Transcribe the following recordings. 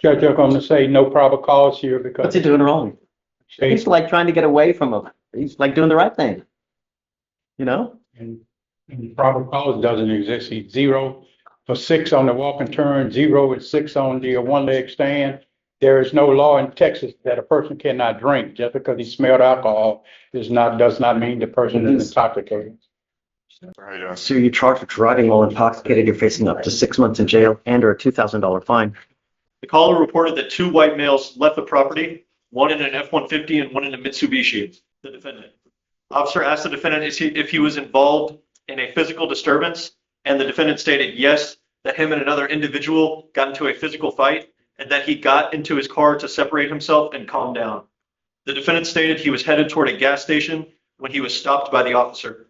Judge, I'm going to say no probable cause here because What's he doing wrong? they, He's like trying to get away from him. He's like doing the right thing. You know? and probable cause doesn't exist. He's 0 for 6 on the walk and turn, 0 and 6 on the one leg stand. There is no law in Texas that a person cannot drink. Just because he smelled alcohol does not mean the person is intoxicated. Right. So you're charged with driving while intoxicated. You're facing up to 6 months in jail and or a $2,000 fine. The caller reported that 2 white males left the property, one in an F-150 and one in a Mitsubishi, the defendant. Officer asked the defendant if he was involved in a physical disturbance, and the defendant stated yes, that him and another individual got into a physical fight, and that he got into his car to separate himself and calm down. The defendant stated he was headed toward a gas station when he was stopped by the officer.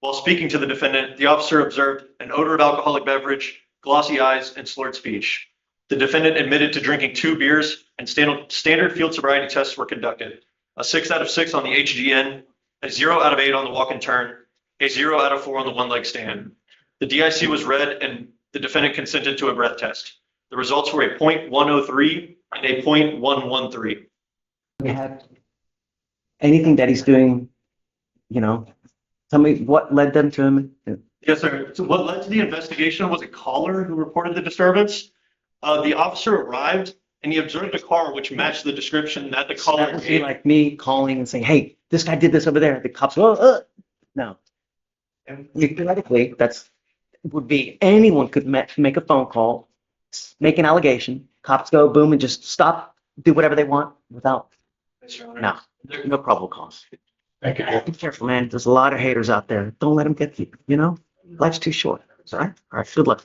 While speaking to the defendant, the officer observed an odor of alcoholic beverage, glossy eyes, and slurred speech. The defendant admitted to drinking 2 beers, and standard field sobriety tests were conducted. A 6 out of 6 on the HGN, a 0 out of 8 on the walk and turn, a 0 out of 4 on the one leg stand. The DIC was read and the defendant consented to a breath test. The results were a .103 and a .113. You have anything that he's doing, you know, tell me what led them to him. Yes, sir. So what led to the investigation was a caller who reported the disturbance. The officer arrived and he observed a car which matched the description that the So that caller would be gave. like me calling and saying, hey, this guy did this over there. The cops go, no. Theoretically, would be anyone could make a phone call, make an allegation, cops go boom and just stop, do whatever they want without, no probable cause. Thank you. Be careful, man. There's a lot of haters out there. Don't let them get you, you know? Life's too short. All right? All right. Good luck.